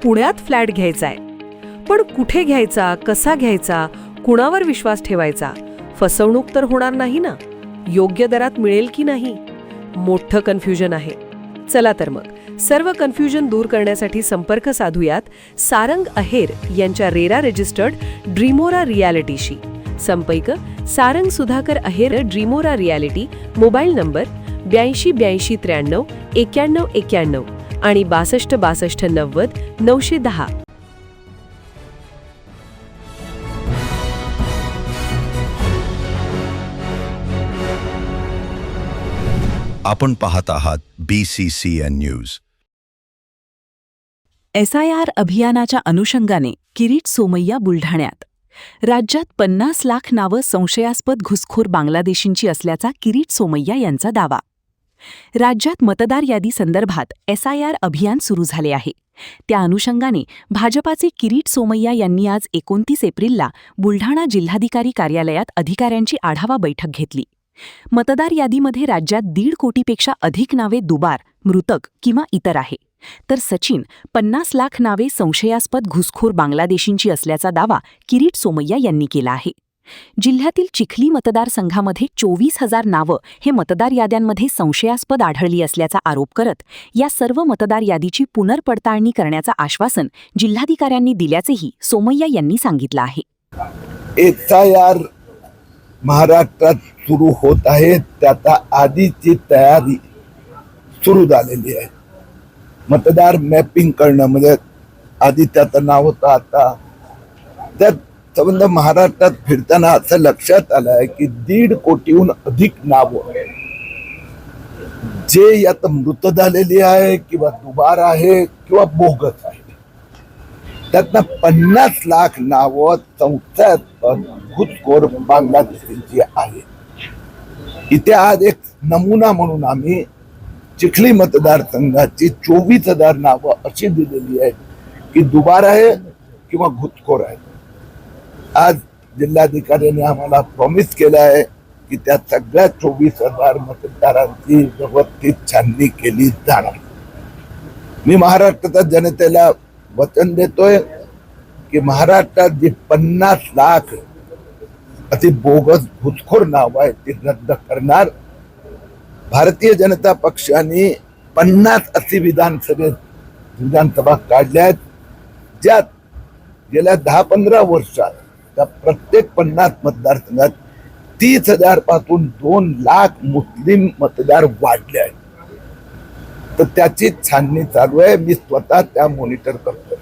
पुण्यात फ्लॅट घ्यायचा आहे. पण कुठे घ्यायचा, कसा घ्यायचा, कुणावर विश्वास ठेवायचा? फसवणूक तर होणार नाही ना? योग्य दरात मिळेल की नाही? मोठं कन्फ्युजन आहे. चला तर मग सर्व कन्फ्युजन दूर करण्यासाठी संपर्क साधूयात सारंग अहेर यांच्या रेरा रजिस्टर्ड ड्रीमोरा रियालिटीशी. संपर्क सारंग सुधाकर अहेर, ड्रीमोरा रियालिटी. मोबाईल नंबर 82 83 93 91 आणि 62 62 90 910. आपण पाहत आहात BCCN न्यूज. SIR अभियानाच्या अनुषंगाने किरीट सोमय्या बुलढाण्यात. राज्यात 50 लाख नावं संशयास्पद घुसखोर बांगलादेशींची असल्याचा किरीट सोमय्या यांचा दावा. राज्यात मतदार यादी संदर्भात SIR अभियान सुरू झाले आहे. त्या अनुषंगाने भाजपाचे किरीट सोमय्या यांनी आज 29 एप्रिलला बुलढाणा जिल्हाधिकारी कार्यालयात अधिकाऱ्यांची आढावा बैठक घेतली. मतदार यादीमध्ये राज्यात 1.5 कोटीपेक्षा अधिक नावे दुबार, मृतक किंवा इतर आहे, तर सचिन 50 लाख नावे संशयास्पद घुसखोर बांगलादेशींची असल्याचा दावा किरीट सोमय्या यांनी केला आहे. जिल्ह्यातील चिखली मतदारसंघामध्ये 24,000 नावं हे मतदार याद्यांमध्ये संशयास्पद आढळली असल्याचा आरोप करत या सर्व मतदार यादीची पुनर्पडताळणी करण्याचं आश्वासन जिल्हाधिकाऱ्यांनी दिल्याचेही सोमय्या यांनी सांगितलं आहे. SIR महाराष्ट्रात सुरू होत आहे, त्याचा आधीची तयारी सुरू झालेली आहे. मतदार मॅपिंग करणं म्हणजे आधी त्याचं नाव होतं, आता त्यात संबंध महाराष्ट्रात फिरताना असं लक्षात आलं आहे की 1.5 कोटीहून अधिक नावं जे यात मृत झालेली आहे किंवा दुबार आहे किंवा बोगस आहे, त्यातनं 50 लाख नावं संशयास्पद घुसखोर बांगलादेशींची आहे. इथे आज एक नमुना म्हणून आम्ही चिखली मतदारसंघाची 24,000 नावं अशी दिलेली आहेत की दुबार आहे किंवा घुसखोर आहे. आज जिल्हाधिकाऱ्यांनी आम्हाला प्रॉमिस केलं आहे की त्या सगळ्या 24,000 मतदारांची व्यवस्थित छाननी केली जाणार. मी महाराष्ट्राच्या जनतेला वचन देतोय की महाराष्ट्रात जी 50 लाख अति बोगस घुसखोर नाव आहे ती रद्द करणार. भारतीय जनता पक्षाने 50 अशी विधानसभा काढल्या आहेत, ज्यात गेल्या 10-15 वर्षात त्या प्रत्येक 50 मतदारसंघात 30,000 पासून 2 लाख मुस्लिम मतदार वाढले आहेत. तर त्याची छाननी चालू आहे. मी स्वतः त्या मॉनिटर करतो.